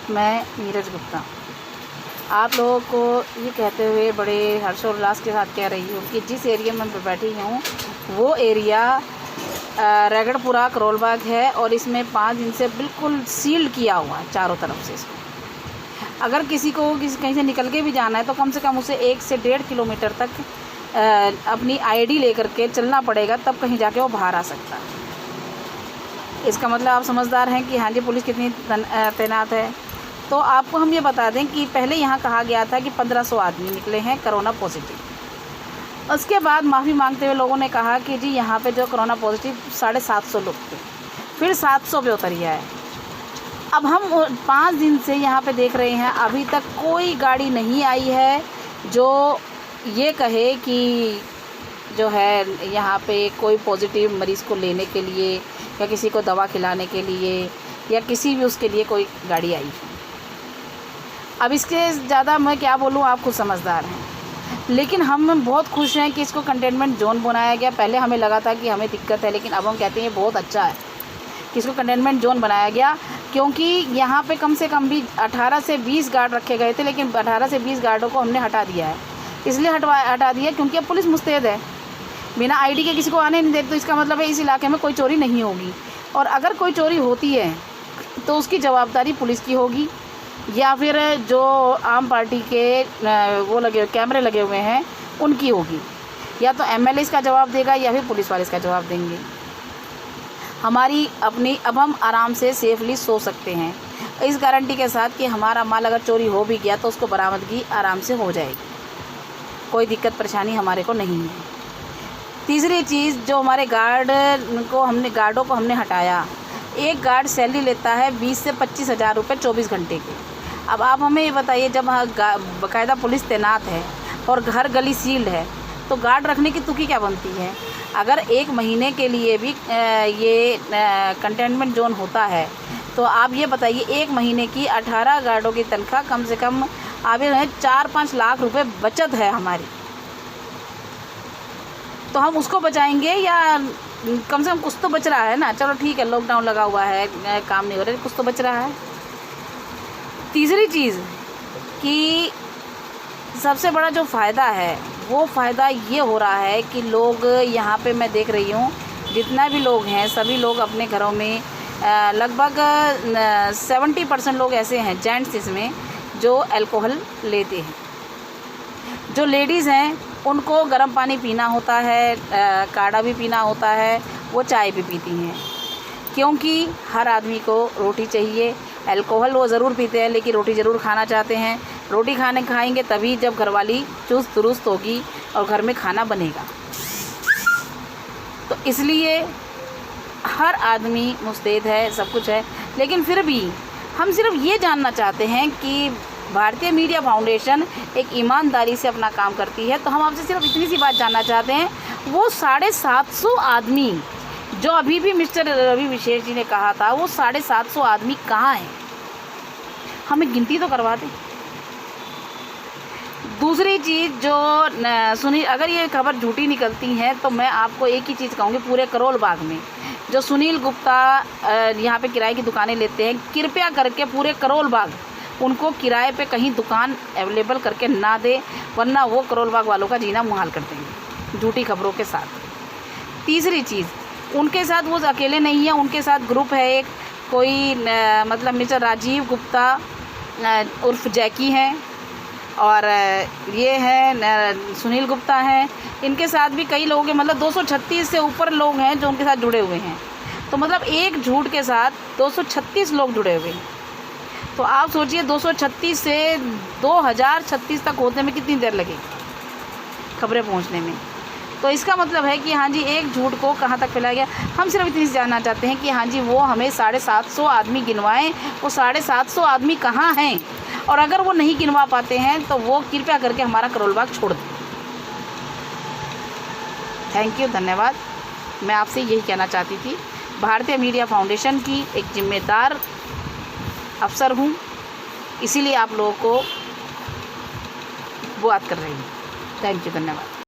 मैं नीरज गुप्ता आप लोगों को ये कहते हुए बड़े हर्षोल्लास के साथ कह रही हूँ कि जिस एरिया में मैं बैठी हूँ वो एरिया रगड़पुरा करोल बाग है और इसमें 5 दिन से बिल्कुल सील्ड किया हुआ है चारों तरफ से। इसको अगर किसी को कहीं से निकल के भी जाना है तो कम से कम उसे 1 से 1.5 किलोमीटर तक अपनी आईडी लेकर के चलना पड़ेगा, तब कहीं जाके वो बाहर आ सकता है। इसका मतलब आप समझदार हैं कि हाँ जी पुलिस कितनी तैनात है। तो आपको हम ये बता दें कि पहले यहाँ कहा गया था कि 1500 आदमी निकले हैं कोरोना पॉजिटिव। उसके बाद माफ़ी मांगते हुए लोगों ने कहा कि जी यहाँ पे जो कोरोना पॉजिटिव 750 लोग थे, फिर 700 पे उतर गया है। अब हम 5 दिन से यहाँ पे देख रहे हैं, अभी तक कोई गाड़ी नहीं आई है जो ये कहे कि जो है यहाँ पे कोई पॉजिटिव मरीज़ को लेने के लिए या किसी को दवा खिलाने के लिए या किसी भी उसके लिए कोई गाड़ी आई है। अब इसके ज़्यादा मैं क्या बोलूँ, आप खुद समझदार हैं। लेकिन हम बहुत खुश हैं कि इसको कंटेनमेंट जोन बनाया गया। पहले हमें लगा था कि हमें दिक्कत है, लेकिन अब हम कहते हैं ये बहुत अच्छा है कि इसको कंटेनमेंट जोन बनाया गया, क्योंकि यहाँ पे कम से कम भी 18 से 20 गार्ड रखे गए थे, लेकिन 18 से 20 गार्डों को हमने हटा दिया है। इसलिए हटा दिया क्योंकि अब पुलिस मुस्तैद है, बिना आईडी के किसी को आने नहीं देते। तो इसका मतलब है इस इलाके में कोई चोरी नहीं होगी, और अगर कोई चोरी होती है तो उसकी जवाबदारी पुलिस की होगी या फिर जो आम पार्टी के वो लगे कैमरे लगे हुए हैं उनकी होगी, या तो एमएलए इसका जवाब देगा या फिर पुलिस वाले इसका जवाब देंगे। हमारी अपनी अब हम आराम से सेफली सो सकते हैं इस गारंटी के साथ कि हमारा माल अगर चोरी हो भी गया तो उसको बरामदगी आराम से हो जाएगी, कोई दिक्कत परेशानी हमारे को नहीं है। तीसरी चीज़, जो हमारे गार्डों को हमने हटाया। एक गार्ड सैलरी लेता है 20 से 25 हज़ार रुपये 24 घंटे के। अब आप हमें ये बताइए, जब बाकायदा पुलिस तैनात है और घर गली सील्ड है तो गार्ड रखने की तुकी क्या बनती है। अगर 1 महीने के लिए भी ये कंटेनमेंट जोन होता है तो आप ये बताइए 1 महीने की 18 गार्डों की तनख्वाह कम से कम आप 4-5 लाख रुपए बचत है हमारी। तो हम उसको बचाएंगे या कम से कम कुछ तो बच रहा है ना। चलो ठीक है, लॉकडाउन लगा हुआ है, काम नहीं हो रहा, कुछ तो बच रहा है। तीसरी चीज़ कि सबसे बड़ा जो फ़ायदा है वो फ़ायदा ये हो रहा है कि लोग यहाँ पे मैं देख रही हूँ जितना भी लोग हैं सभी लोग अपने घरों में लगभग 70% लोग ऐसे हैं जेंट्स इसमें जो अल्कोहल लेते हैं। जो लेडीज़ हैं उनको गर्म पानी पीना होता है, काढ़ा भी पीना होता है, वो चाय भी पीती हैं, क्योंकि हर आदमी को रोटी चाहिए। अल्कोहल वो ज़रूर पीते हैं लेकिन रोटी ज़रूर खाना चाहते हैं। रोटी खाएंगे तभी जब घरवाली चुस्त दुरुस्त होगी और घर में खाना बनेगा। तो इसलिए हर आदमी मुस्तैद है, सब कुछ है। लेकिन फिर भी हम सिर्फ ये जानना चाहते हैं कि भारतीय मीडिया फाउंडेशन एक ईमानदारी से अपना काम करती है। तो हम आपसे सिर्फ इतनी सी बात जानना चाहते हैं, वो 750 आदमी जो अभी भी मिस्टर रवि विशेष जी ने कहा था, वो 750 आदमी कहाँ हैं, हमें गिनती तो करवा दें। दूसरी चीज़ जो सुनील, अगर ये खबर झूठी निकलती है तो मैं आपको एक ही चीज़ कहूँगी, पूरे करोल बाग में जो सुनील गुप्ता यहाँ पे किराए की दुकानें लेते हैं, कृपया करके पूरे करोल बाग उनको किराए पे कहीं दुकान अवेलेबल करके ना दे, वरना वो करोल बाग वालों का जीना मुहाल कर देंगे झूठी खबरों के साथ। तीसरी चीज़, उनके साथ वो अकेले नहीं है, उनके साथ ग्रुप है एक, कोई मतलब मिस्टर राजीव गुप्ता उर्फ जैकी हैं, और ये है सुनील गुप्ता हैं। इनके साथ भी कई लोग हैं, मतलब 236 से ऊपर लोग हैं जो उनके साथ जुड़े हुए हैं। तो मतलब एक झूठ के साथ 236 लोग जुड़े हुए हैं। तो आप सोचिए 236 से 2036 तक होने में कितनी देर लगेगी खबरें पहुंचने में। तो इसका मतलब है कि हाँ जी एक झूठ को कहाँ तक फैलाया गया। हम सिर्फ इतनी जानना चाहते हैं कि हाँ जी वो हमें 750 आदमी गिनवाएं, वो 750 आदमी कहाँ हैं, और अगर वो नहीं गिनवा पाते हैं तो वो कृपया करके हमारा करोल बाग छोड़ दें। थैंक यू, धन्यवाद। मैं आपसे यही कहना चाहती थी, भारतीय मीडिया फाउंडेशन की एक जिम्मेदार अफसर हूँ, इसीलिए आप लोगों को बात कर रही हूँ। थैंक यू, धन्यवाद।